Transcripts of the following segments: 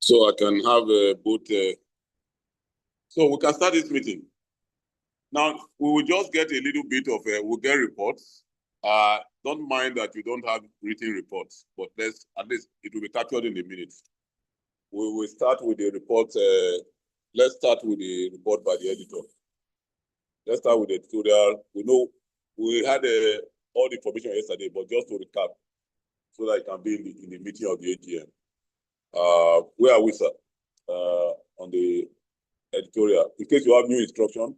So I can have both. So we can start this meeting. Now, we will just get a little bit of, we'll get reports. Don't mind that you don't have written reports, but at least it will be captured in a minute. We will start with the report. Let's start with the report by the editor. Let's start with the editorial. We know we had all the information yesterday, but just to recap, so that it can be in the meeting of the AGM. Where are we, sir? On the editorial. In case you have new instruction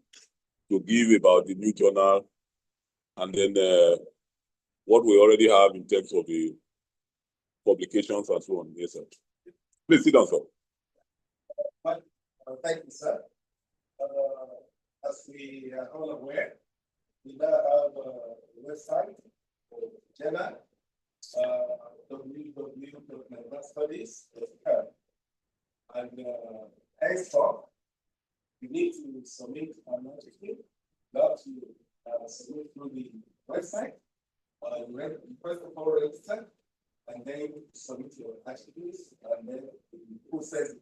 to give about the new journal, and then what we already have in terms of the publications and so on. Yes, sir. Please sit down, sir. Thank you, sir. As we are all aware, we now have a website for journal, www.naijastudies.com. And henceforth, you need to submit an article that you submit through the website. You first of all register, and then submit your articles, and then the process.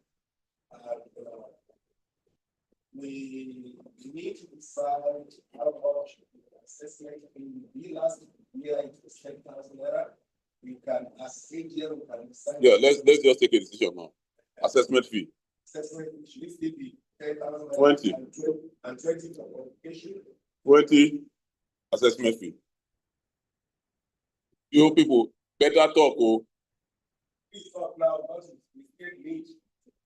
We need to decide how much assessment in the last year it was 10,000 naira. We can assess here, we can decide. Yeah, let's just take a decision now. Assessment fee. Assessment fee should still be 10,000 20 and 20 for qualification. 20 assessment fee. You people better talk. Oh. Please talk now because we still need to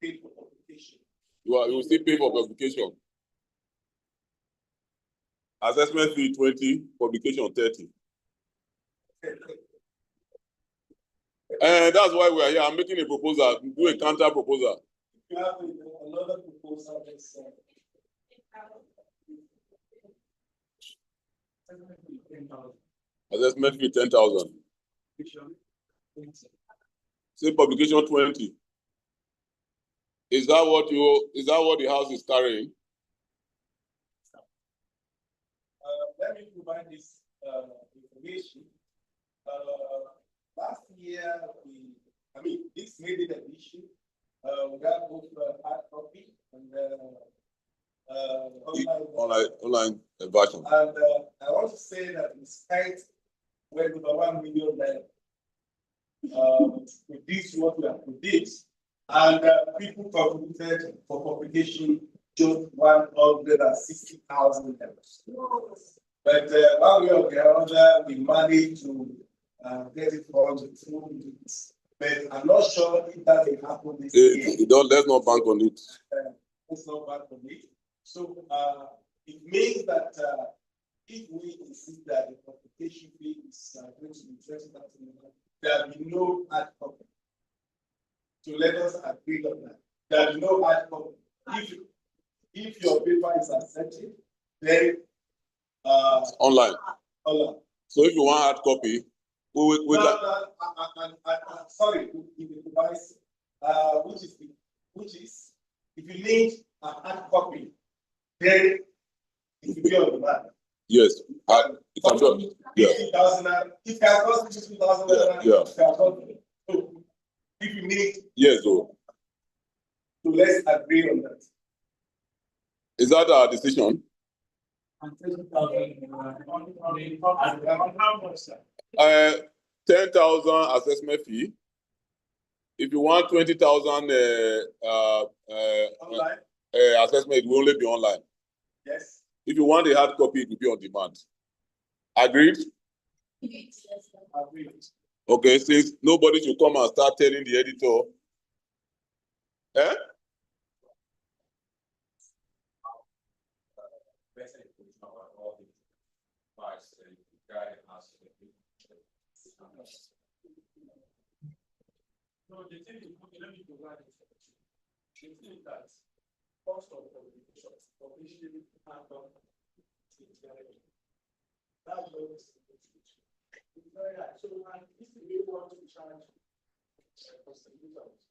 pay for qualification. You will still pay for publication. Assessment fee 20, publication 30. And that's why we are here. I'm making a proposal, do a counter proposal. You have another proposal that's assessment fee 10,000. Say publication 20. Is that what the house is carrying? Let me provide this information. Last year, this made it an issue. We got both hard copy and online version. And I want to say that we spent well over 1 million to produce what we have produced. And people contributed for publication just 160,000 euros. But one way or the other, we managed to get it for the 2 minutes. But I'm not sure if that will happen this year. Let's not bank on it. Let's not bank on it. So it means that if we insist that the publication fee is going to be 20,000, there will be no hard copy. So let us agree on that. There is no hard copy. If your paper is accepted, then online. Online. So if you want hard copy, sorry, in the device, which is if you need a hard copy, then it will be on demand. Yes. It can be. Yeah. 50,000. It can cost 50,000. Yeah. So if you need. Yes, so let's agree on that. Is that our decision? 10,000 assessment fee. If you want 20,000 assessment, it will only be online. Yes. If you want a hard copy, it will be on demand. Agreed? Yes. Agreed. Okay, since nobody should come and start telling the editor. Eh? No, the thing is, let me provide it. The thing that cost of publication and that's what it's very high. So, if we want to charge contributors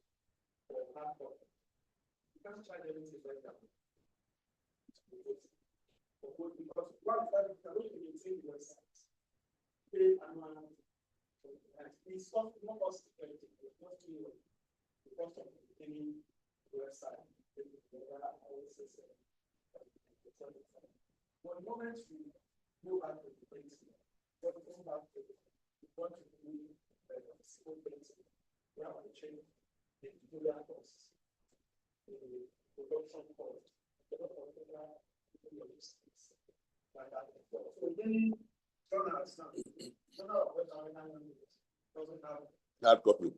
for hard copy, you can't charge anything like that. Because one time you can only maintain the website, pay annual, and it's not cost effective. It's not the cost of maintaining website. But the moment you go back to the place, what come back to what to do, physical things, you have to change the tutorial course, the production course, the logistics, like that. So then, turn out now. Turn out what our doesn't have hard copy.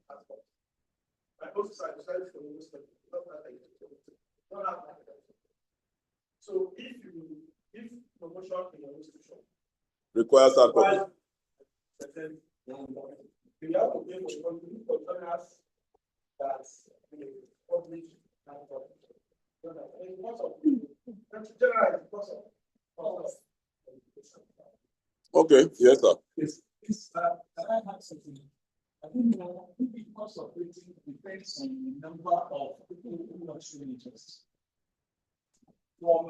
I also decided for most of don't have that. So if promotion in your institution Requires hard copy. then you have to pay for journals that publish and publish. Because of general because of Okay, yes, sir. I have something. I think the cost of rating depends on the number of people who are showing interest. From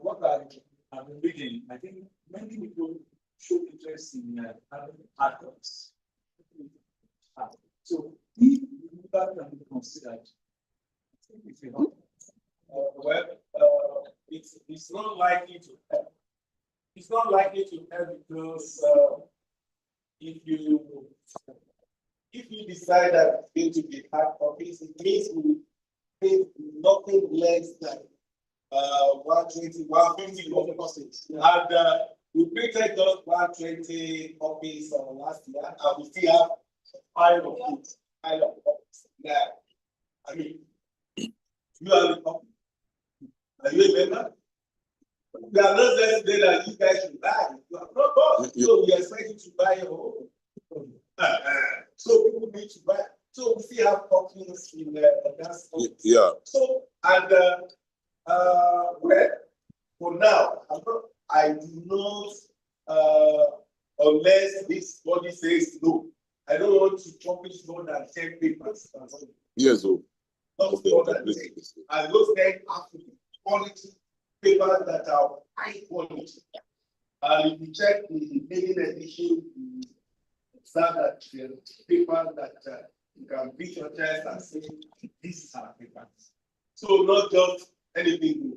what I've been reading, I think many people show interest in artworks. So if that can be considered, I think it's enough. It's not likely to help. It's not likely to help because if you decide that it's going to be hard copies, it means we pay nothing less than 120, 150 copies. And we printed just 120 copies last year, and we still have pile of copies. Now, I mean, you have the copy. Are you a member? We are not there today that you guys should buy. You have not bought, so we expect you to buy your own. So people need to buy. So we still have copies in that. Yeah. So and well, for now, I do not unless this body says no. I don't want to publish more than 10 papers. Yes, sir. Not more than 10. And those 10 have to be quality papers that are high quality. And if you check the main edition, that paper that you can beat your chest and say, this is our papers. So not just anything.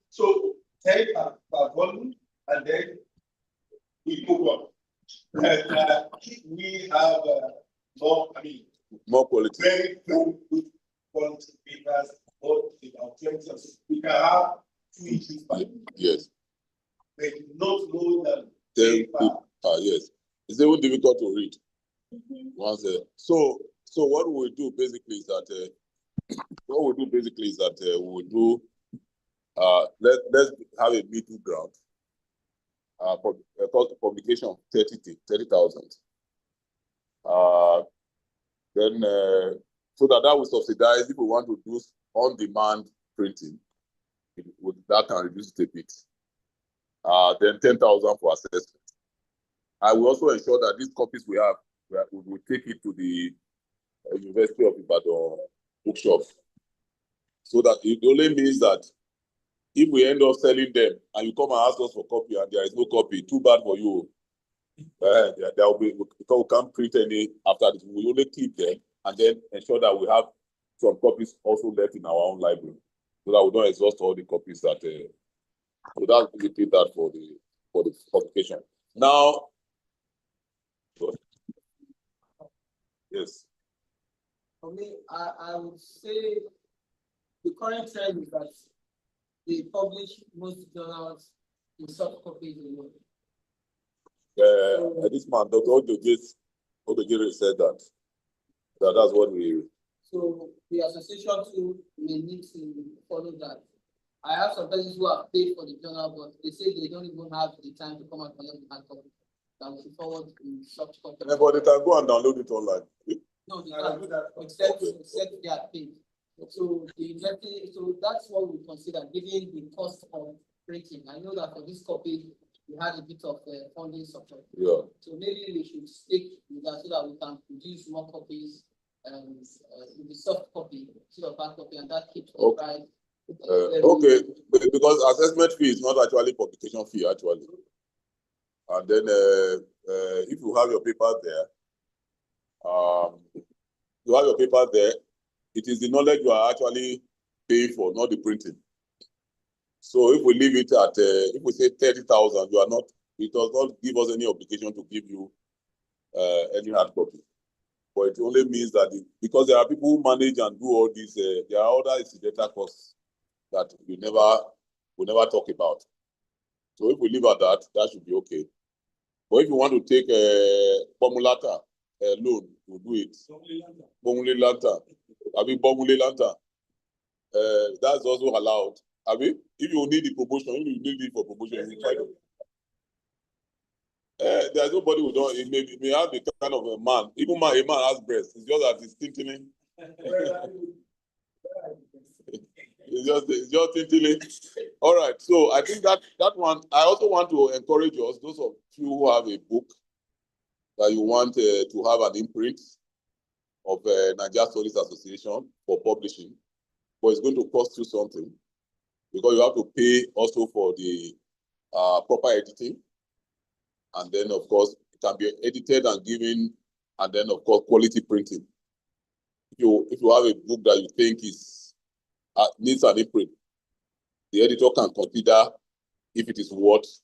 So 10 per volume, and then we move on. And if we have more quality, very good quality papers, or about 20, we can have 2 inches by. Yes. They do not know that. Yes. It's even difficult to read. Once, so what we do basically is that we will do let's have a middle ground. Publication of 30,000. Then so that will subsidize if we want to do on-demand printing. That can reduce it a bit. Then 10,000 for assessment. I will also ensure that these copies we have, we will take it to the University of Ibadan bookshop. So that it only means that if we end up selling them and you come and ask us for copy and there is no copy, too bad for you. There will be, because we can't print any after this. We only keep them and then ensure that we have some copies also left in our own library, so that we don't exhaust all the copies that. So that's basically that for the publication. Now, yes. For me, I would say the current trend is that they publish most journals in soft copies alone. This man, Dr. Odogiri said that's what we. So the association too may need to follow that. I have some persons who have paid for the journal, but they say they don't even have the time to come and collect the hard copy. That we should forward in soft copy. Yeah, but they can go and download it online. No, they can't, except they are paid. So that's what we consider, given the cost of printing. I know that for this copy, we had a bit of funding support. Yeah. So maybe we should stick with that so that we can produce more copies in the soft copy, instead of hard copy, and that keeps the price. Okay, because assessment fee is not actually publication fee actually. And then if you have your paper there, it is the knowledge you are actually paying for, not the printing. So if we leave it at, if we say 30,000, you are not, it does not give us any obligation to give you any hard copy. But it only means that because there are people who manage and do all these, there are other incidental costs that we never talk about. So if we leave at that, that should be okay. But if you want to take a Bomulata loan, we'll do it. Bomule Lanta. I mean, Bomule Lanta. That's also allowed. I mean, if you need the promotion, if you need it for promotion, you try to. There's nobody who don't. It may have the kind of a man. Even a man has breasts. It's just that it's tinting. It's just tinting. All right. So I think that one. I also want to encourage us, those of you who have a book that you want to have an imprint of Naija Studies Association for publishing, but it's going to cost you something because you have to pay also for the proper editing. And then, of course, it can be edited and given, and then, of course, quality printing. If you have a book that you think is needs an imprint, the editor can consider if it is worth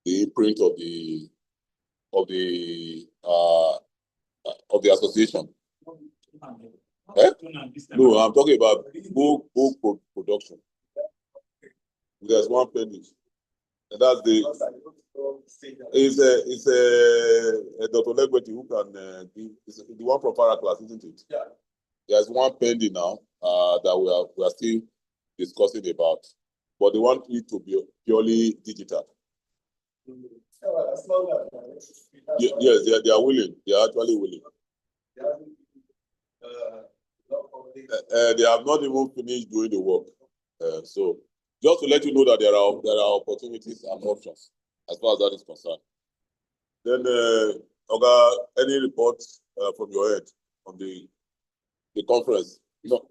the imprint of the association. No, I'm talking about book production. There's one page, and that's it's a Dr. Legweti who can give. It's the one from Para class, isn't it? Yeah. There's one pending now that we are still discussing about, but they want it to be purely digital. Yes, they are willing. They are actually willing. They have not even finished doing the work. So just to let you know that there are opportunities and options as far as that is concerned. Then, Oga, any reports from your head on the conference? No,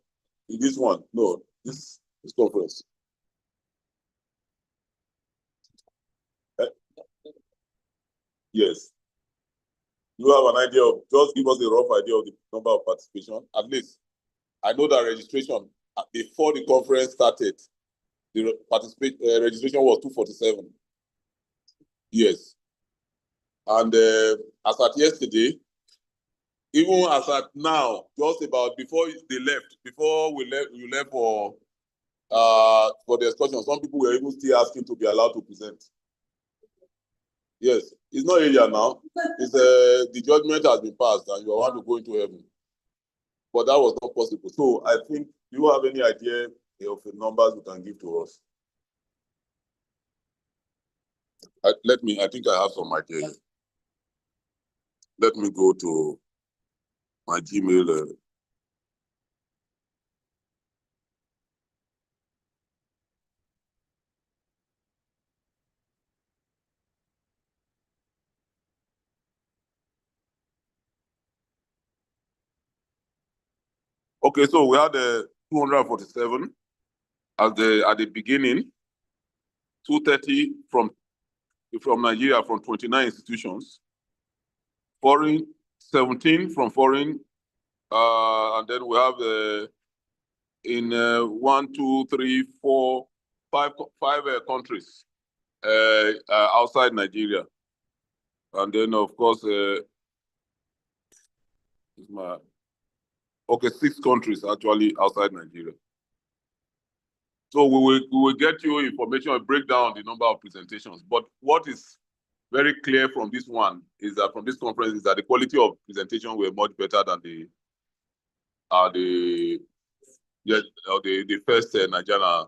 this one. No, this conference. Yes. You have an idea of, just give us a rough idea of the number of participation. At least, I know that registration, before the conference started, the registration was 247. Yes. And as at yesterday, even as at now, just about before they left, you left for the excursion, some people were even still asking to be allowed to present. Yes, it's not area now. It's the judgment has been passed and you want to go into heaven. But that was not possible. So I think, do you have any idea of the numbers you can give to us? I think I have some idea. Let me go to my Gmail. Okay, so we had 247 at the beginning, 230 from Nigeria from 29 institutions, foreign 17 from foreign, and then we have in 1, 2, 3, 4, 5 countries outside Nigeria, and then of course 6 countries actually outside Nigeria. So we will get you information and break down the number of presentations. But what is very clear from this one is that from this conference is that the quality of presentation were much better than the first Nigerian.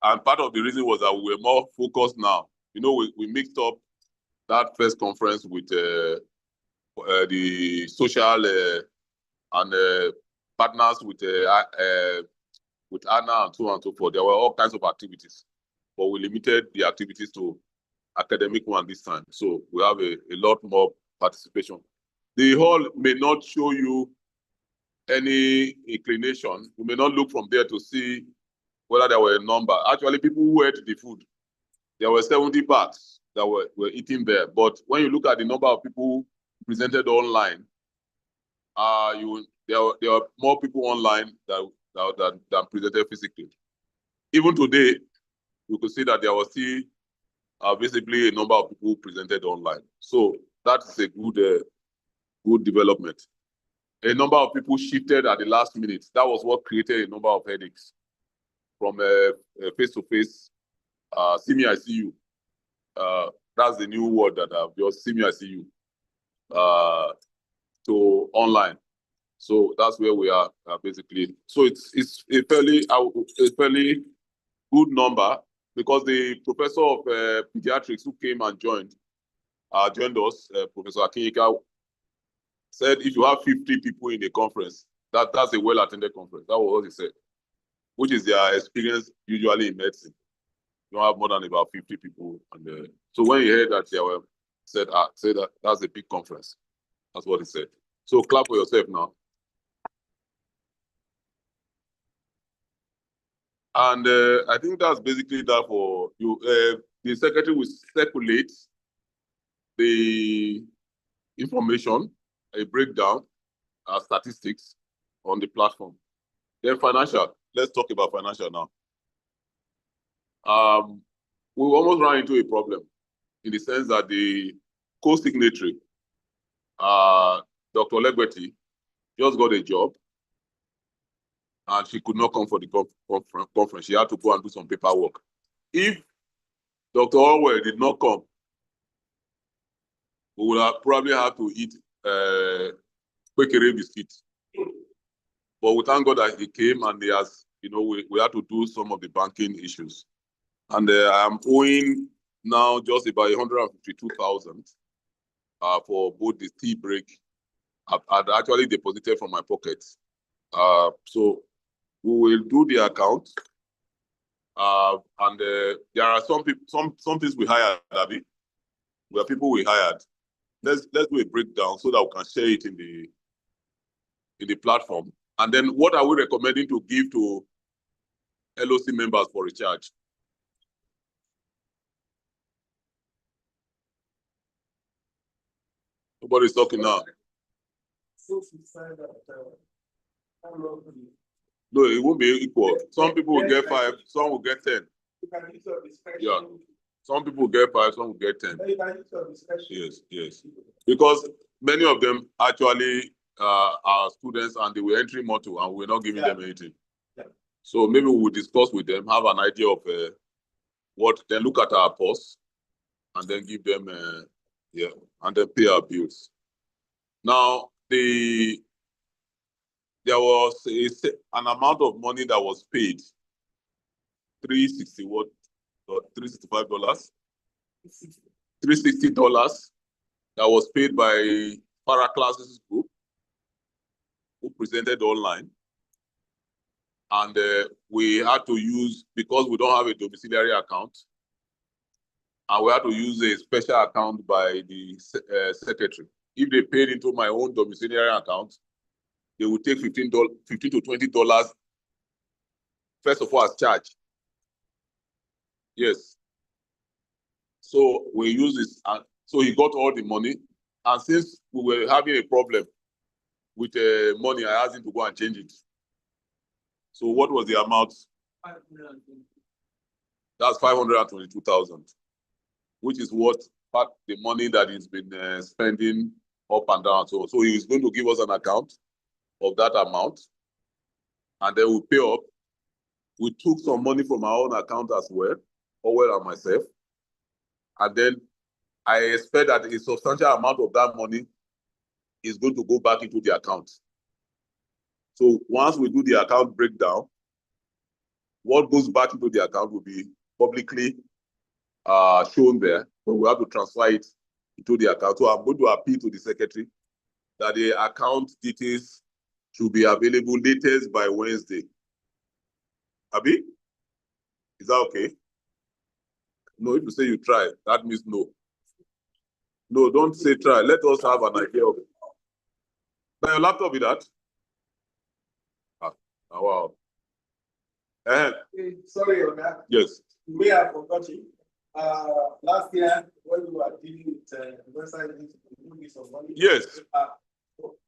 And part of the reason was that we were more focused now. You know, we mixed up that first conference with the social and partners with Anna and so on and so forth. There were all kinds of activities, but we limited the activities to academic one this time. So we have a lot more participation. The hall may not show you any inclination. You may not look from there to see whether there were a number. Actually, people who ate the food, there were 70 parts that were eating there. But when you look at the number of people presented online, there are more people online than presented physically. even today, you could see that there was still basically a number of people who presented online. So that is a good development. A number of people shifted at the last minute. That was what created a number of headaches from face-to-face, see me, I see you. That's the new word that I've just see me, I see you, to online. So that's where we are basically. So it's a fairly good number, because the professor of pediatrics who came and joined us, Professor Akinyika, said if you have 50 people in the conference, that's a well-attended conference. That was what he said, which is their experience usually in medicine. You don't have more than about 50 people. And so when he heard that they were said that that's a big conference. That's what he said. So clap for yourself now. And I think that's basically that for you. The secretary will circulate the information, a breakdown, statistics on the platform. Then financial. Let's talk about financial now. We almost ran into a problem in the sense that the co-signatory, Dr. Legweti, just got a job, and she could not come for the conference. She had to go and do some paperwork. If Dr. Orwell did not come, we would have probably had to eat Quakere biscuit. But we thank God that he came, and he has, we had to do some of the banking issues. And I'm owing now just about 152,000 for both the tea break. I'd actually deposited from my pocket. So we will do the account. And there are some people, some things we hired, Abby. There are people we hired. Let's do a breakdown so that we can share it in the platform. And then what are we recommending to give to LOC members for recharge? Nobody's talking now. No, it won't be equal. Some people will get 5, some will get 10. Yeah. Some people will get 5, some will get 10. Yes. Because many of them actually are students, and they were entering motto, and we're not giving them anything. Yeah. So maybe we'll discuss with them, have an idea of what, then look at our posts, and then give them, and then pay our bills. Now, there was an amount of money that was paid, $365. $360 that was paid by Para Classes Group, who presented online. And we had to use, because we don't have a domiciliary account, and we had to use a special account by the secretary. If they paid into my own domiciliary account, they would take $15 to $20, first of all, as charge. Yes. So we use this, so he got all the money. And since we were having a problem with money, I asked him to go and change it. So what was the amount? That's 522,000, which is what the money that he's been spending up and down. So he is going to give us an account of that amount, and then we pay up. We took some money from our own account as well, Orwell and myself, and then I expect that a substantial amount of that money is going to go back into the account. So once we do the account breakdown, what goes back into the account will be publicly shown there, but we have to transfer it into the account. So I'm going to appeal to the secretary that the account details should be available latest by Wednesday. Abi, is that okay? No, if you say you try, that means no. No, don't say try. Let us have an idea of it. Now your laptop with that? Wow. Sorry on that. Yes. You may have forgotten. Last year, when we were dealing with the website, of money. Yes.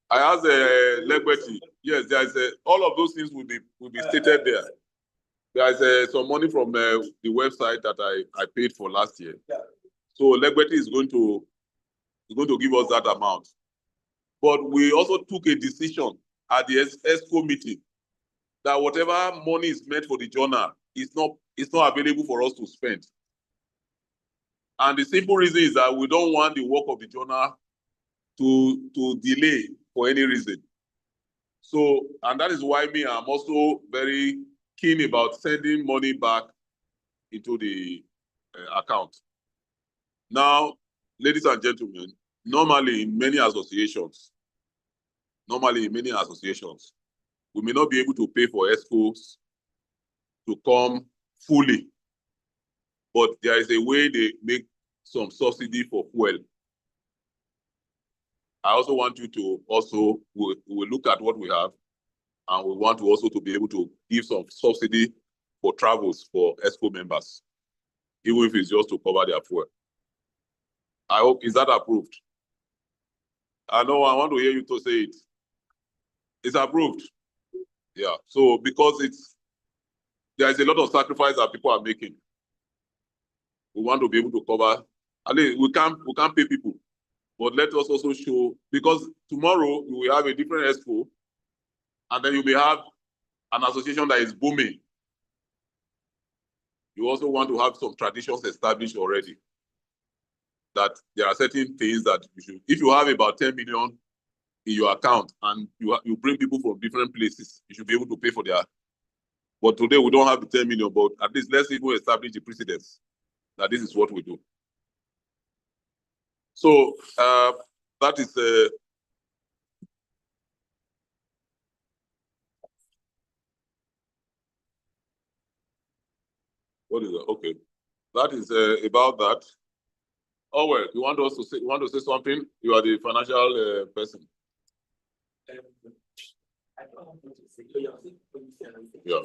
I asked Legweti. Yes, there is all of those things will be stated there. There's some money from the website that I paid for last year. Yeah. So Legbeti is going to give us that amount. But we also took a decision at the ESCO meeting that whatever money is meant for the journal is not available for us to spend. And the simple reason is that we don't want the work of the journal to delay for any reason. So, and that is why I'm also very keen about sending money back into the account. Now, ladies and gentlemen, normally in many associations, we may not be able to pay for ESCOs to come fully, but there is a way they make some subsidy for fuel. I also want you to also, we'll look at what we have, and we want to also to be able to give some subsidy for travels for ESCO members, even if it's just to cover their fuel. I hope, is that approved? I know, I want to hear you to say it. It's approved. Yeah, so because there is a lot of sacrifice that people are making. We want to be able to cover, I mean, we can't pay people, but let us also show, because tomorrow you will have a different ESCO, and then you may have an association that is booming. You also want to have some traditions established already, that there are certain things that you should, if you have about 10 million in your account and you bring people from different places, you should be able to pay for their, but today we don't have the 10 million, but at least let's even establish the precedence that this is what we do. So that is what is it? Okay, that is about that. Oh well, you want to say something? You are the financial person. I don't want to say, Yeah.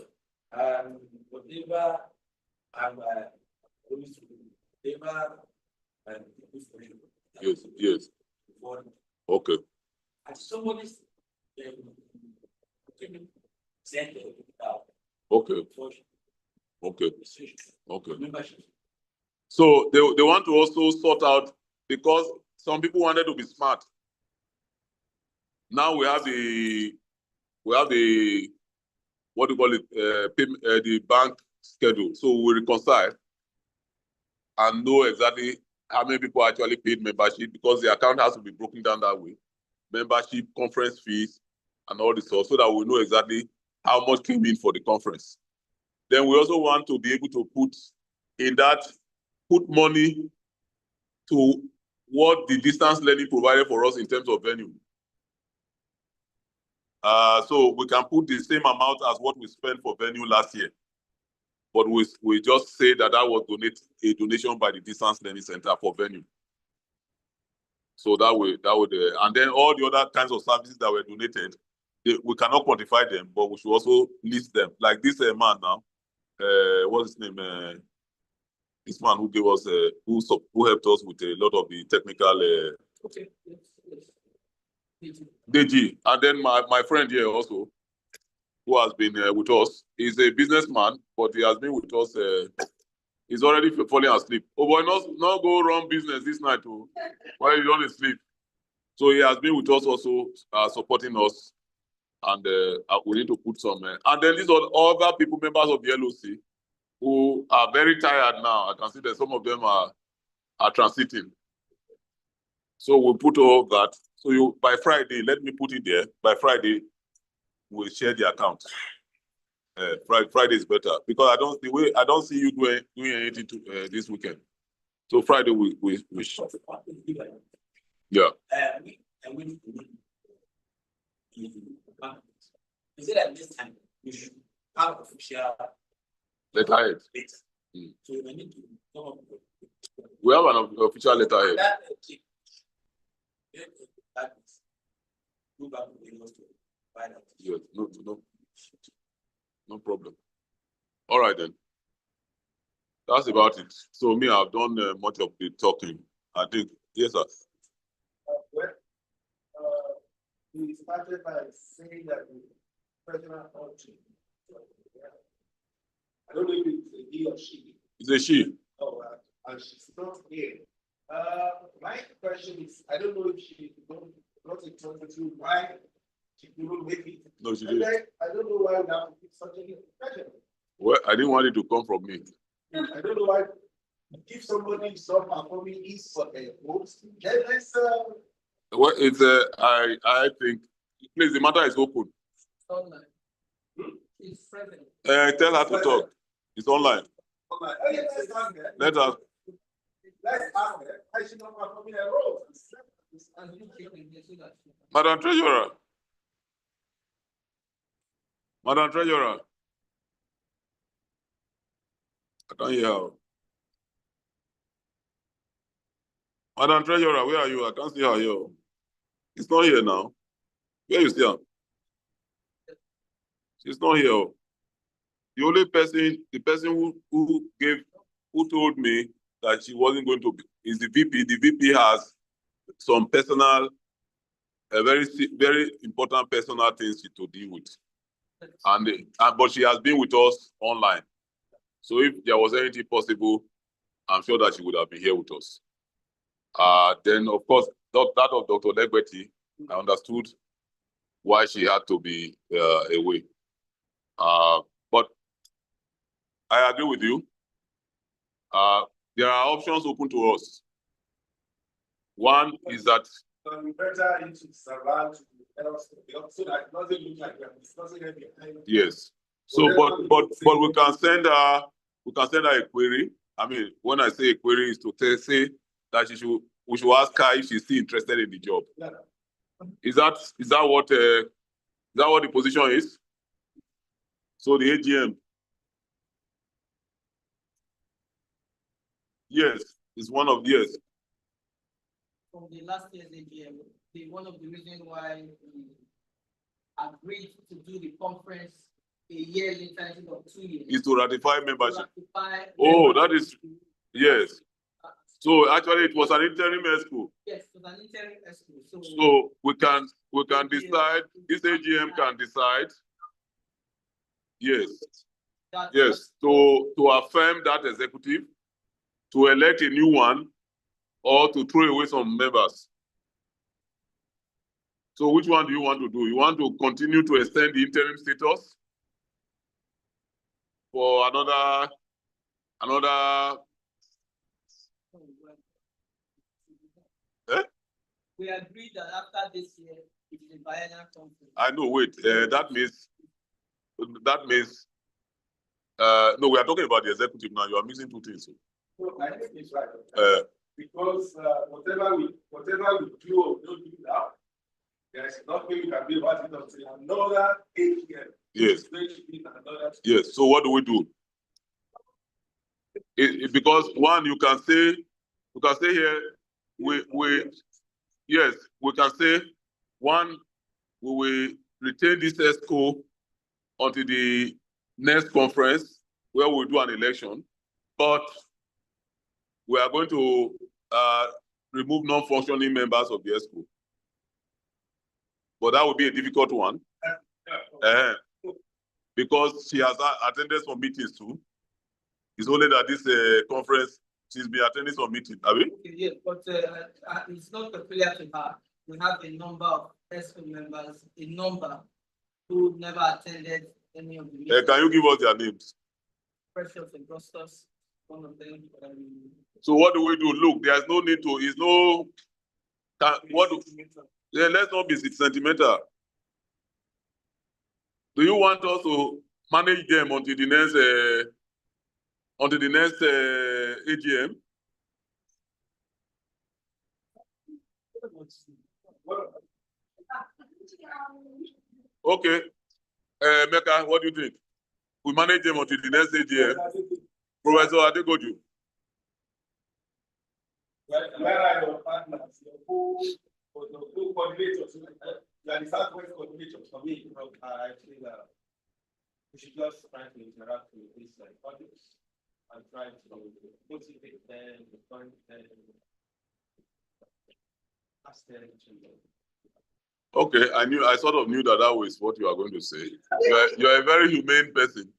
Whatever I'm Yes. Okay. And somebody's Okay. So they want to also sort out, because some people wanted to be smart. Now we have the what do you call it, the bank schedule. So we reconcile and know exactly how many people actually paid membership, because the account has to be broken down that way. Membership, conference fees, and all this stuff, so that we know exactly how much came in for the conference. Then we also want to be able to put money to what the distance learning provided for us in terms of venue. So we can put the same amount as what we spent for venue last year, but we just say that was a donation by the distance learning center for venue. So that would and then all the other kinds of services that were donated, we cannot quantify them, but we should also list them. Like this man now, what's his name? This man who gave us, who helped us with a lot of the technical. Okay. DG, and then my friend here also, who has been with us, is a businessman, but he has been with us. He's already falling asleep. Oh boy, not go run business this night, too, while you don't sleep. So he has been with us also, supporting us, and we need to put some. And then these are other people, members of the LOC, who are very tired now. I can see that some of them are transiting. So we'll put all of that. So by Friday, let me put it there. By Friday, we'll share the account. Friday is better, because I don't see you doing anything this weekend. So Friday we yeah. Is it at this time we should have official letterhead? Mm. So we need to come up with. We have an official letterhead. Yes, no problem. All right then. That's about it. So me, I've done much of the talking. I think, yes, sir. We started by saying that the personal option. I don't know if it's a he or she. It's a she. Oh, and she's not here. My question is, I don't know if she got in touch with you, why she couldn't make it. No, she And didn't. then, I don't know why we have to put such a pressure. Well, I didn't want it to come from me. I don't know why. If somebody is not performing his or her post, then let's Well, it's I think, please, the matter is open. Online. It's present. Tell her to talk. It's online. let's ask her. Let her. Let's ask her. I should not performing her role. And you check the message that she- Madam Treasurer. Madam Treasurer. I can't hear her. Madam Treasurer, where are you? I can't see her here. It's not here now. Where you see her? She's not here. The only person, the person who told me that she wasn't going to be, is the VP. The VP has some personal, very important personal things to deal with. But she has been with us online. So if there was anything possible, I'm sure that she would have been here with us. Then of course, that of Dr. Legbeti, I understood why she had to be away. But I agree with you. There are options open to us. One is that We better into surround so that it doesn't look like we are discussing it behind. yes. So, but we can send her a query. I mean, when I say a query, is to say that we should ask her if she's still interested in the job. Yeah. Is that what the position is? So the AGM. Yes, it's one of yes. From the last year's AGM, one of the reasons why we agreed to do the conference a year later instead of 2 years. Is to ratify membership. Oh, that is yes. So actually, it was an interim ESCO. Yes, it was an interim ESCO. So we can decide. This AGM can decide. Yes. Yes. To affirm that executive, to elect a new one, or to throw away some members. So which one do you want to do? You want to continue to extend the interim status for another? Eh? We agreed that after this year, it is a biennial conference. I know. Wait. That means. No, we are talking about the executive now. You are mixing two things. No, I think it's right. Because whatever we do or don't do now, there is nothing we can do about it until another 8 years. Yes. Yes. So what do we do? Because one, you can say here, yes, we can say one, we will retain this ESCO until the next conference where we do an election, but we are going to remove non-functioning members of the ESCO. But that would be a difficult one. Because she has attended some meetings too. It's only that this conference, she's been attending some meetings. Have you? Yes, but it's not peculiar to her. We have a number of ESCO members, who never attended any of the meetings. Can you give us their names? Precious Augustus, one of them. So what do we do? Look, there's no need to. Let's not be sentimental. Do you want us to manage them until the next AGM? Okay. Mecca, what do you think? We manage them until the next AGM. Professor Adegoju. Where are your partners? Your coordinators? You are the Southwest coordinators for me. I feel we should just try to interact with these audience and try to motivate them, point them, ask them to. Okay, I sort of knew that was what you are going to say. You are a very humane person.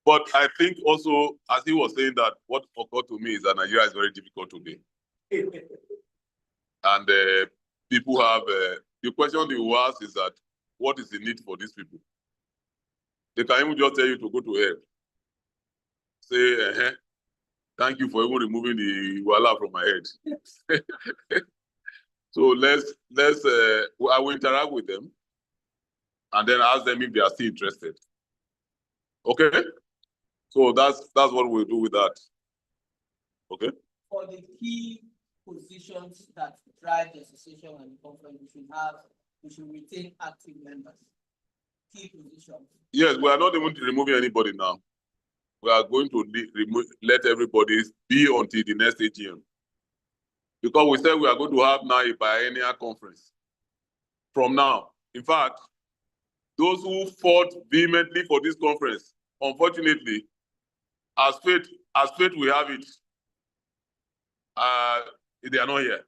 But I think also, as he was saying that, what occurred to me is that Nigeria is very difficult today. And people have, the question they will ask is that, what is the need for these people? They can even just tell you to go to hell. Say, thank you for even removing the wala from my head. So let's I will interact with them and then ask them if they are still interested. Okay? So that's what we'll do with that. Okay? For the key positions that drive the association and the conference, we should retain active members. Key positions. Yes, we are not even removing anybody now. We are going to let everybody be until the next AGM. Because we said we are going to have now a biennial conference. From now. In fact, those who fought vehemently for this conference, unfortunately, as fate we have it, they are not here.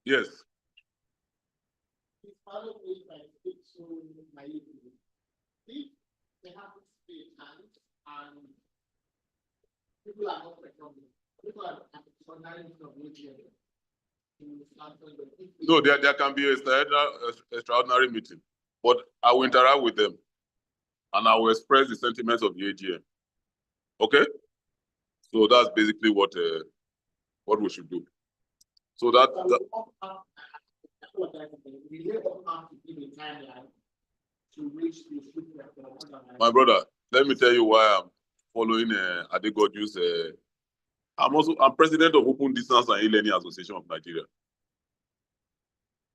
Yes. They have to stay and people are not performing. People are organizing from no, there can be an extraordinary meeting, but I will interact with them and I will express the sentiments of the AGM. Okay? So that's basically what we should do. So that my brother, let me tell you why I'm following Adegoju's. I'm president of Open Distance and E-Learning Association of Nigeria.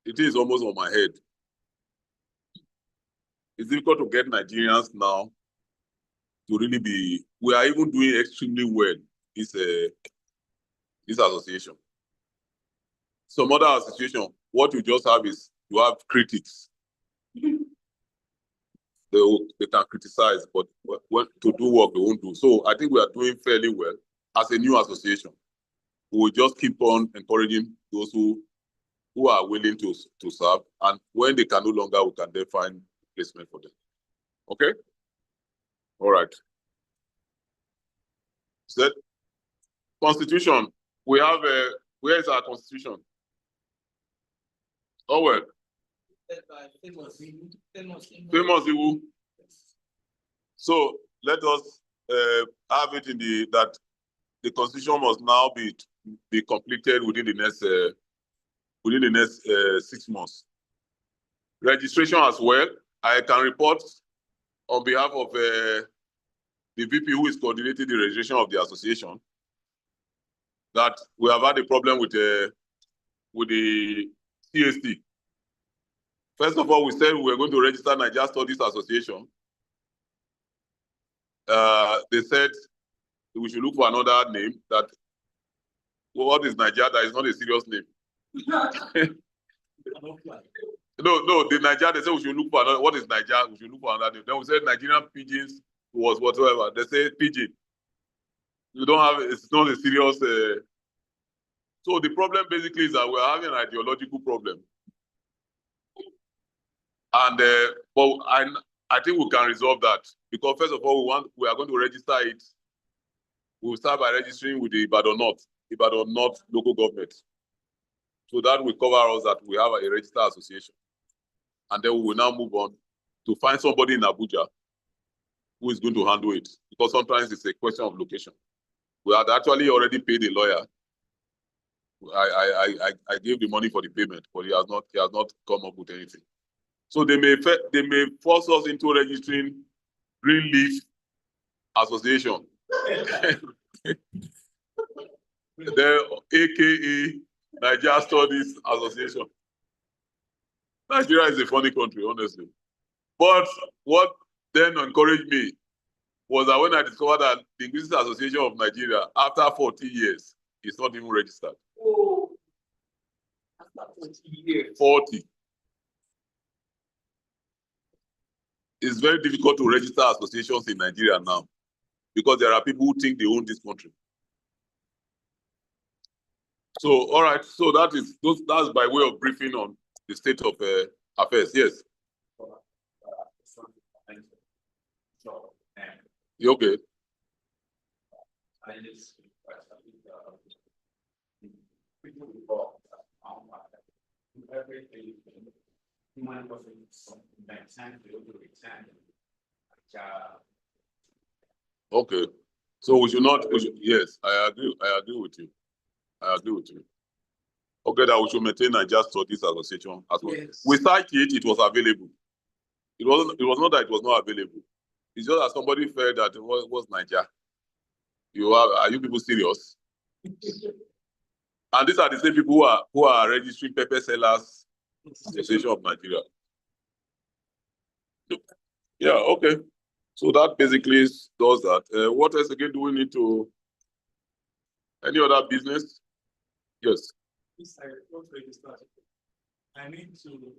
It is almost on my head. It's difficult to get Nigerians now to really be. We are even doing extremely well. This association. Some other association, what you just have is you have critics. They can criticize, but when to do work, they won't do. So I think we are doing fairly well as a new association. We will just keep on encouraging those who are willing to serve, and when they can no longer, we can then find placement for them. Okay? All right. Said Constitution. We have where is our Constitution? Oh well. Famous Iwu. So let us have it in that the Constitution must now be completed within the next 6 months. Registration as well. I can report on behalf of the VP who is coordinating the registration of the association that we have had a problem with the CST. First of all, we said we were going to register Naija Studies Association. They said we should look for another name. That what is Naija? That is not a serious name. No, the Naija, they said we should look for another. What is Naija? We should look for another name. Then we said Nigerian Pigeons was whatever. They say pigeon. You don't have, it's not a serious. So the problem basically is that we're having an ideological problem. And but I think we can resolve that because first of all, we are going to register it. We'll start by registering with the Ibadan North local government. So that will cover us that we have a registered association. And then we will now move on to find somebody in Abuja who is going to handle it. Because sometimes it's a question of location. We had actually already paid a lawyer. I gave the money for the payment, but he has not come up with anything. So they may force us into registering Green Leaf Association. The AKA Naija Studies Association. Nigeria is a funny country, honestly. But what then encouraged me was that when I discovered that the Linguistics Association of Nigeria, after 40 years, is not even registered. Oh, after 40 years. 40. It's very difficult to register associations in Nigeria now because there are people who think they own this country. So, all right. So that's by way of briefing on the state of affairs. Yes. You okay? I just people report everything. Human person something like time to return. Okay. So we should not. Yes, I agree. I agree with you. I agree with you. Okay, that we should maintain Naija Studies Association as well. Yes. We started it; it was available. It wasn't. It was not that it was not available. It's just that somebody felt that it was Naija. Are you people serious? And these are the same people who are registering pepper sellers Association of Nigeria. Yeah. Okay. So that basically does that. What else again do we need to? Any other business? Yes. I need to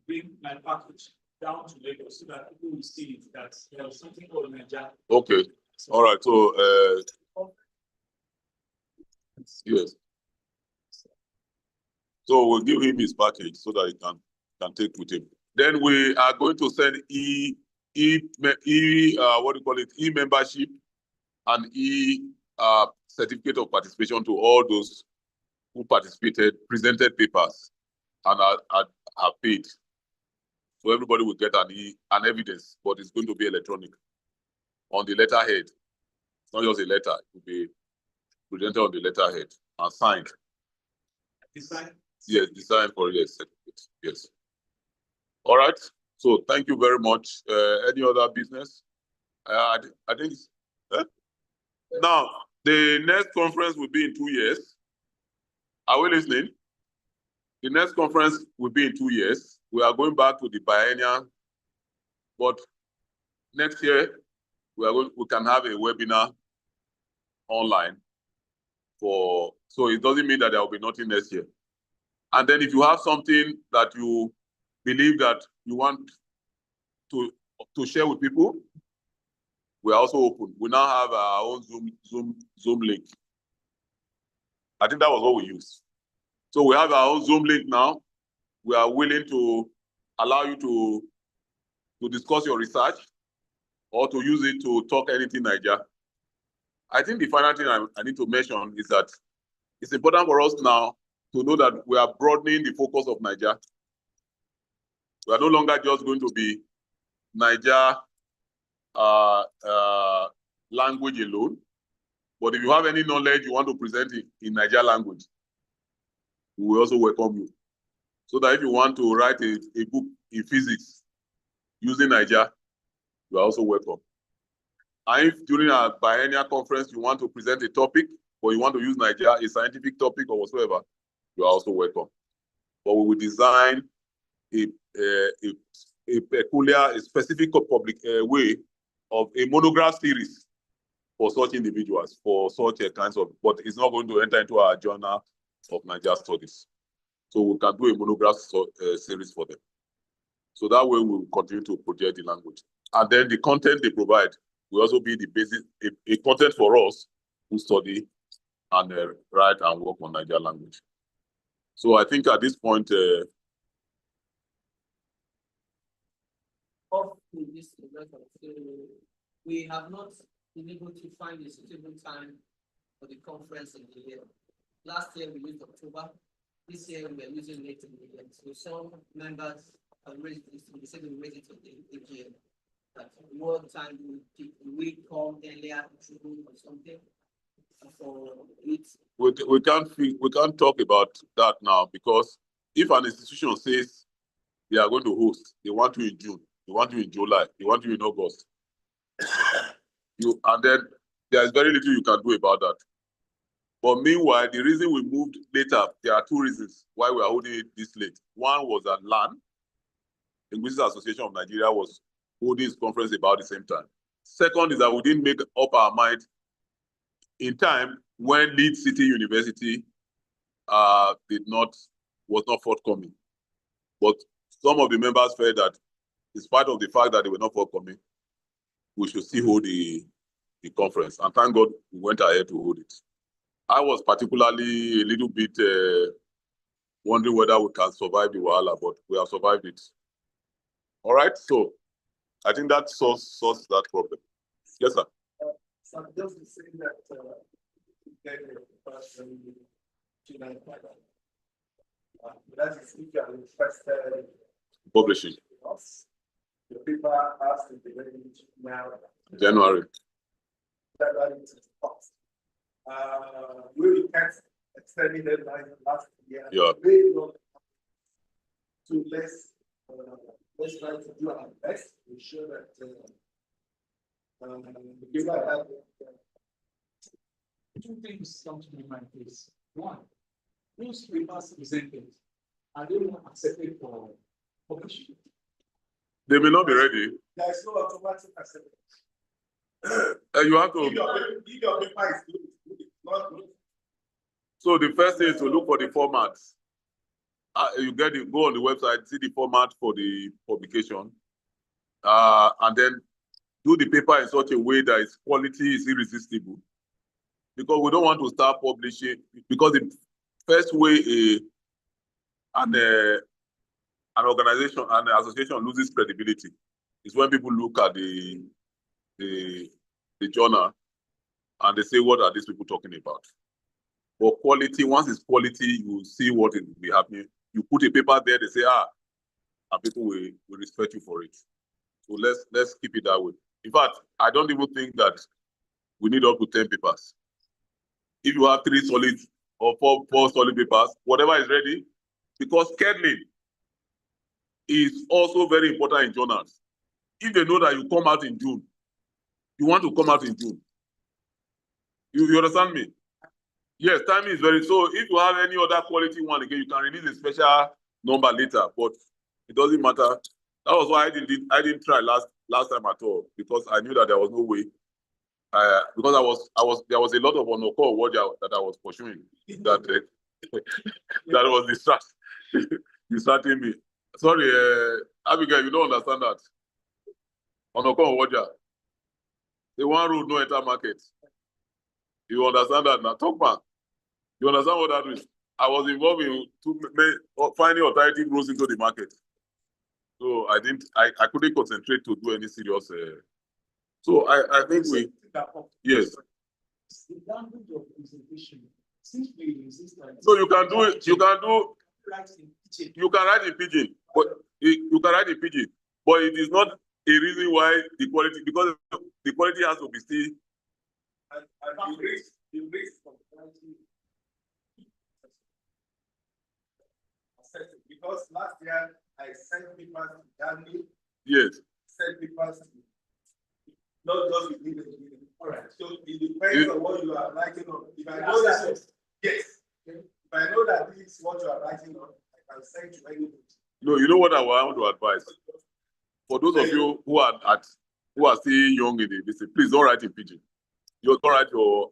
bring my package down to Lagos so that people will see it, that there was something called Naija. Okay. All right. So yes. So we'll give him his package so that he can take with him. Then we are going to send what do you call it, e-membership and certificate of participation to all those who participated, presented papers, and are paid. So everybody will get an evidence, but it's going to be electronic on the letterhead. It's not just a letter; it will be presented on the letterhead and signed. Design. Yes, design for yes, certificate. Yes. All right. So thank you very much. Any other business? I think now the next conference will be in 2 years. Are we listening? The next conference will be in 2 years. We are going back to the biennial, but next year we can have a webinar online so it doesn't mean that there will be nothing next year. And then if you have something that you believe that you want to share with people, we are also open. We now have our own Zoom link. I think that was what we used. So we have our own Zoom link now. We are willing to allow you to discuss your research or to use it to talk anything Naija. I think the final thing I need to mention is that it's important for us now to know that we are broadening the focus of Naija. We are no longer just going to be Naija language alone. But if you have any knowledge you want to present in Naija language, we will also welcome you. So that if you want to write a book in physics using Naija, you are also welcome. And if during our biennial conference you want to present a topic or you want to use Naija, a scientific topic or whatsoever, you are also welcome. But we will design a peculiar, a specific public way of a monograph series for such individuals, for such kinds of, but it's not going to enter into our journal of Naija studies. So we can do a monograph series for them. So that way we will continue to project the language. And then the content they provide will also be the basis, a content for us who study and write and work on Naija language. So I think at this point, we have not been able to find a suitable time for the conference in the year. Last year we used October. This year we are using late in the year. So some members have raised this. They said we raise it to the AGM. But what time do we come earlier or something for it? We can't talk about that now, because if an institution says they are going to host, they want you in June, they want you in July, they want you in August, and then there is very little you can do about that. But meanwhile, the reason we moved later, there are two reasons why we are holding it this late. One was that LAN, Linguistics Association of Nigeria, was holding its conference about the same time. Second is that we didn't make up our mind in time when Leeds City University was not forthcoming. But some of the members felt that, in spite of the fact that they were not forthcoming, we should still hold the conference. And thank God we went ahead to hold it. I was particularly a little bit wondering whether we can survive the wahala, but we have survived it. All right, so I think that solves that problem. Yes, sir. So just to say that get the person to that is if you are interested Publishing. us. The paper has to be ready now. January. February to pass. We can't extend the deadline last year. Yeah. So let's try to do our best to ensure that the paper have Two things come to my mind, please. One, those papers presented, are they not accepted for publishing? They may not be ready. there is no automatic acceptance. You have to. If your paper is good, it's not good. So the first thing is to look for the formats. You go on the website, see the format for the publication, and then do the paper in such a way that its quality is irresistible. Because we don't want to start publishing, because the first way an organization, an association loses credibility is when people look at the journal and they say, what are these people talking about? But quality, once it's quality, you see what will be happening. You put a paper there, they say, and people will respect you for it. So let's keep it that way. In fact, I don't even think that we need up to 10 papers. If you have 3 solid or 4 solid papers, whatever is ready, because scheduling is also very important in journals. If they know that you come out in June, you want to come out in June. You understand me? Yes, timing is very, so if you have any other quality one again, you can release a special number later, but it doesn't matter. That was why I didn't try last time at all, because I knew that there was no way. Because there was a lot of Onoko word that I was pursuing that that was distracting me. Sorry, Abigail, you don't understand that. Onoko Waja. The one road no enter market. You understand that now? Talk man. You understand what that is? I was involved in finding alternative routes into the market. So I couldn't concentrate to do any serious. So I think yes. The language of presentation seems to be resistant. So you can do it. You can write in pidgin, but you can write in pidgin, but it is not a reason why the quality, because the quality has to be still. And the risk of quality. Because last year I sent papers to Danny. Yes. Sent papers to not just with me. All right. So it depends on what you are writing on. If I know that, yes. If I know that this is what you are writing on, I can send to anybody. No, you know what I want to advise. For those of you who are still young in this, please don't write in pidgin. You don't write your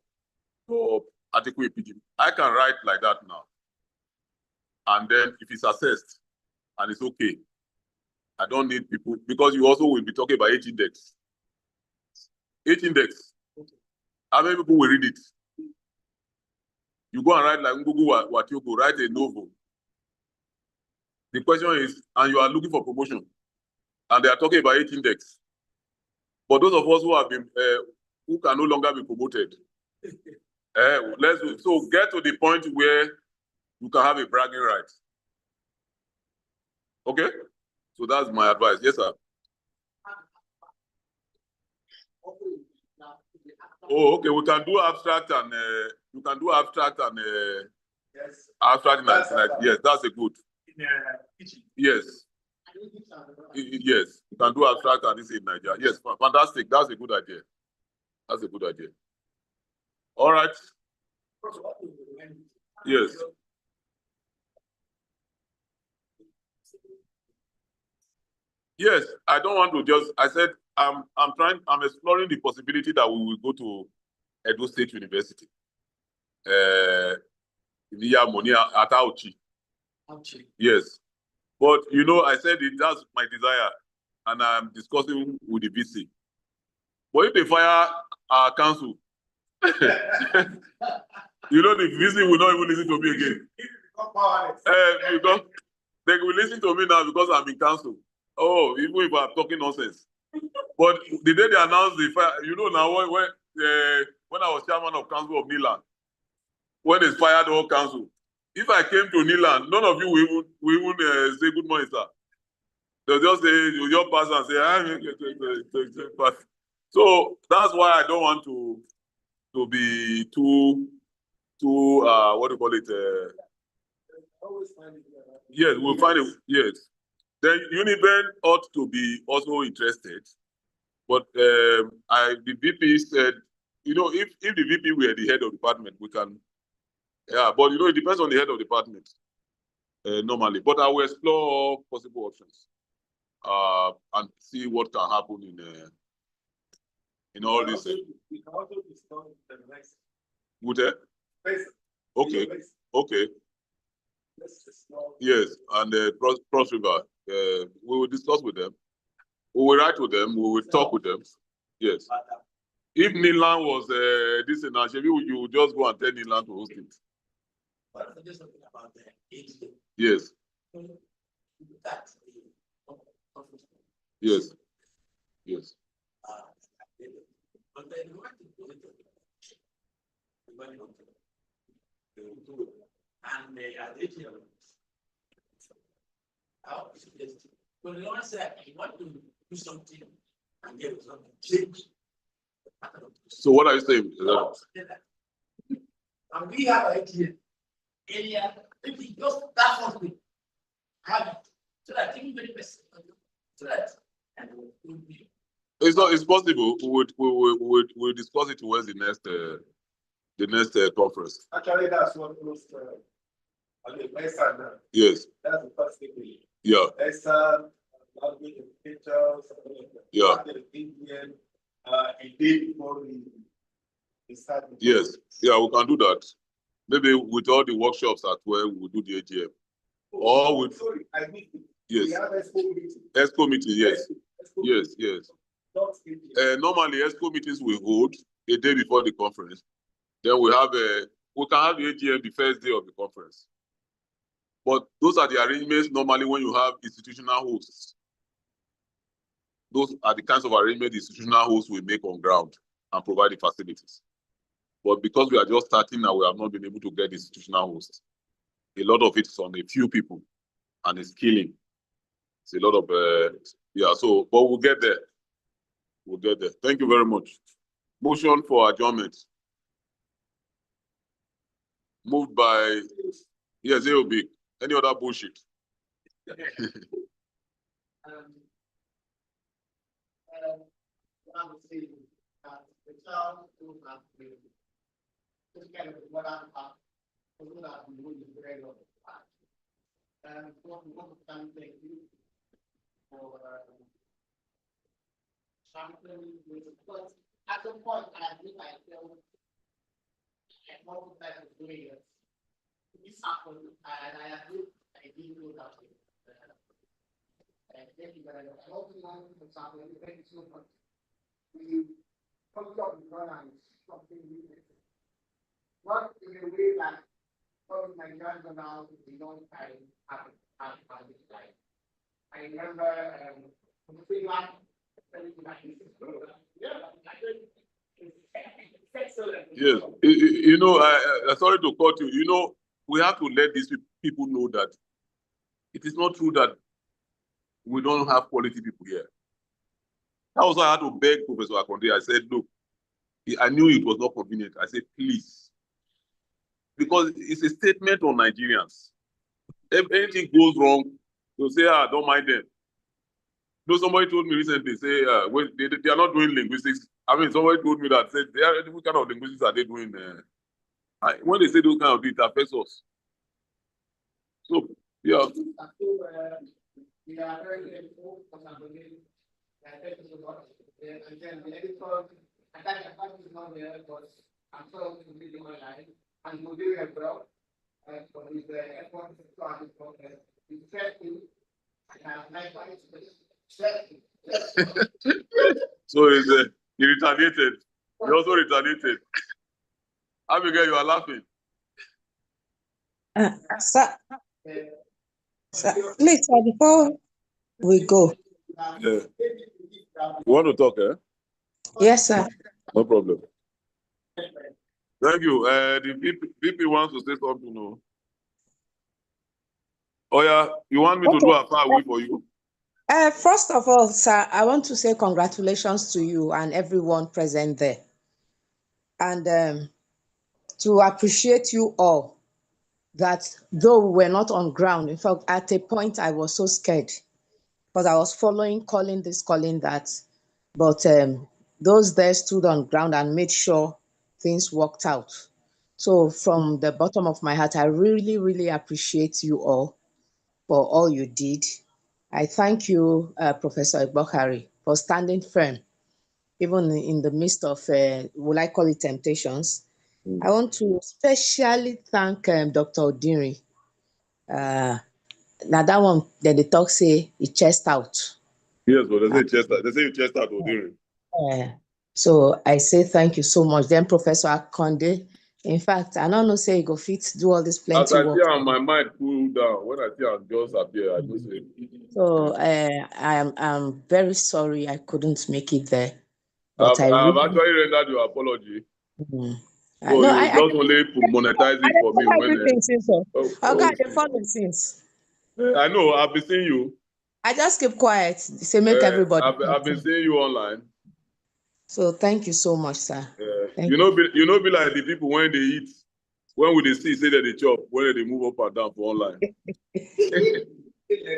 article in pidgin. I can write like that now. And then if it's assessed and it's okay, I don't need people, because you also will be talking about H index. H index. How many people will read it? You go and write like Ngugu Watiogo, write a novel. The question is, and you are looking for promotion, and they are talking about H index. For those of us who have been, who can no longer be promoted, so get to the point where you can have a bragging right. Okay? So that's my advice. Yes, sir. Oh, okay. We can do abstract and you can do abstract and Yes. abstract and yes, that's a good. Yes. Yes, you can do abstract and this in Naija. Yes, fantastic. That's a good idea. That's a good idea. All right. Yes. Yes, I don't want to just. I said I'm exploring the possibility that we will go to Edo State University. Via money at Auchi. Yes, but you know, I said that's my desire, and I'm discussing with the VC. But if they fire our council, you know, the VC will not even listen to me again. Because they will listen to me now because I'm in council. Oh, even if I'm talking nonsense. But the day they announce the fire, you know now when when I was chairman of council of Niland, when they fired the whole council, if I came to Niland, none of you will even say good morning, sir. They'll just say, you just pass and say, so that's why I don't want to be too what do you call it? Yes, we'll find it. Yes. Then Uniben ought to be also interested. But the VP said, if the VP were the head of department, we can. Yeah, but it depends on the head of department normally. But I will explore all possible options and see what can happen in all this. We can also discuss the next. Would they? Okay. Okay. Yes, and Cross River. We will discuss with them. We will write with them. We will talk with them. Yes. If Niland was this in Ashebi, you would just go and tell Niland to host it. But I'm just talking about the AGM. Yes. Yes. Yes. But then what to do it? And they are AGM. How is it? When the Lord said, you want to do something and get something change. So what are you saying? And we have an AGM. Area, maybe just that something. Have it. So that even very best. So that and we'll be. It's possible. We'll discuss it towards the next conference. Actually, that's what was on the west side now. Yes. That's the first thing. Yeah. Language and pictures. Yeah. A day before we start. Yes. Yeah, we can do that. Maybe with all the workshops at where we will do the AGM. Or with yes. We have ESCO meeting. ESCO meeting, yes. ESCO Yes, yes. Normally ESCO meetings we hold a day before the conference. Then we can have the AGM the first day of the conference. But those are the arrangements normally when you have institutional hosts. Those are the kinds of arrangements the institutional hosts will make on ground and provide the facilities. But because we are just starting now, we have not been able to get institutional hosts. A lot of it is on a few people, and it's killing. It's a lot of so. But we'll get there. We'll get there. Thank you very much. Motion for adjournment. Moved by yes, AOB. Any other bullshit? I would say the child who has been this kind of what I'm who have been doing very well. And one time thank you for championing with because at some point I think I feel like multiple times of doing it. This happened and I agree I didn't know that. Thank you very much. I also want to example, thank you so much. We come up with and something new. Not in a way that probably my grandmother the long time happened this life. I remember yes, sorry to cut you. We have to let these people know that it is not true that we don't have quality people here. That was why I had to beg Professor Akonde. I said, look, I knew it was not convenient. I said, please. Because it's a statement on Nigerians. If anything goes wrong, they'll say, don't mind them. Somebody told me recently, say, they are not doing linguistics. I mean, somebody told me that, said, what kind of linguistics are they doing? When they say those kind of things, it affects us. So, yeah. We are very grateful for somebody. And then the editor, I can't is not there, but I'm sure we will be doing online. And we'll do it well. For his effort to start this process. He's stressful. And I'm like, why is stressful? So he retaliated. He also retaliated. Abigail, you are laughing. Sir, please, before we go. Yeah. You want to talk, eh? Yes, sir. No problem. Thank you. The VP wants to say something. No? Oh yeah, you want me to do a far away for you? First of all, sir, I want to say congratulations to you and everyone present there. And to appreciate you all, that though we were not on ground, in fact, at a point I was so scared because I was calling this, calling that. But those there stood on ground and made sure things worked out. So from the bottom of my heart, I really, really appreciate you all for all you did. I thank you, Professor Igbokari, for standing firm, even in the midst of, will I call it temptations. I want to especially thank Dr. Odiri. Now that one, then they talk say he chest out. Yes, but they say chest out. They say you chest out, Odiri. So I say thank you so much. Then Professor Akonde, in fact, I don't know say you go fit do all this plenty As I work. see how my mind cool down, when I see how just appear, I just say. So I'm very sorry I couldn't make it there. I've But I really, actually rendered your apology. no, So you just only monetize it for me when. everything since. Oh, The following since. I know. I've been seeing you. I just keep quiet. Say make everybody. I've been seeing you online. So thank you so much, sir. You know, be like the people when they eat, when we they see say that they chop, when they move up and down for online.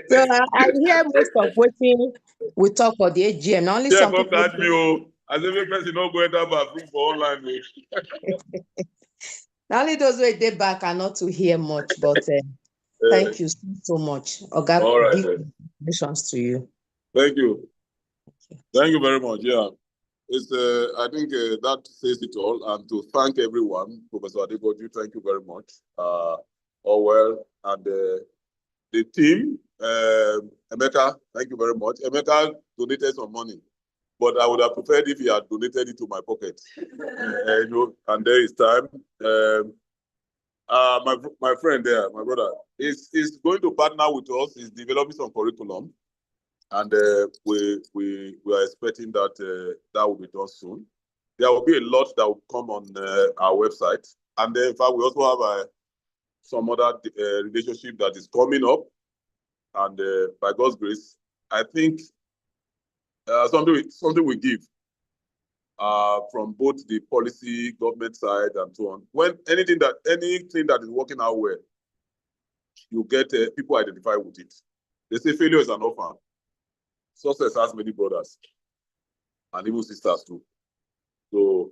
So I hear most of waiting we talk for the AGM. Only Yeah, some come people. catch me, oh. As every person not go enter bathroom for online. Only those who they back are not to hear much, but thank you so much. Oga, All right. big congratulations to you. Thank you. Thank you very much. Yeah. It's I think that says it all. And to thank everyone, Professor Adegoju, thank you very much. All well. And the team, Emeka, thank you very much. Emeka donated some money, but I would have preferred if he had donated it to my pocket. You know, and there is time. My friend there, my brother, is going to partner with us. He's developing some curriculum, and we are expecting that that will be done soon. There will be a lot that will come on our website, and in fact, we also have some other relationship that is coming up, and by God's grace, I think something we give from both the policy, government side, and so on. When anything that is working out well, you get people identify with it. They say failure is an orphan. Success has many brothers and even sisters too. So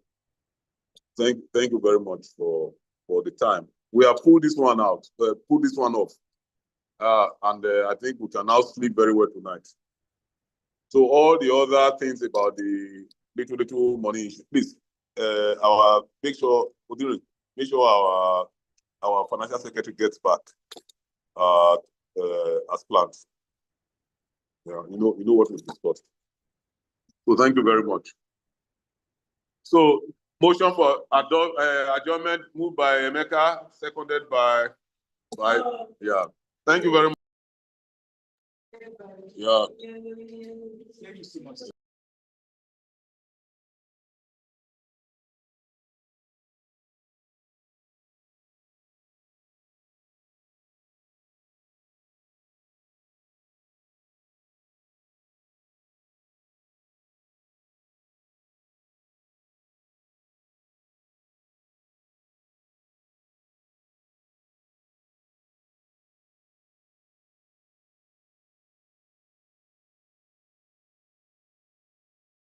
thank you very much for the time. We have pulled this one out, pulled this one off, and I think we can now sleep very well tonight. So all the other things about the little money issue, please, make sure our financial secretary gets back as planned. Yeah, you know what we've discussed. So thank you very much. So motion for adjournment moved by Emeka, seconded by yeah. Thank you very much. Yeah. Thank you so much.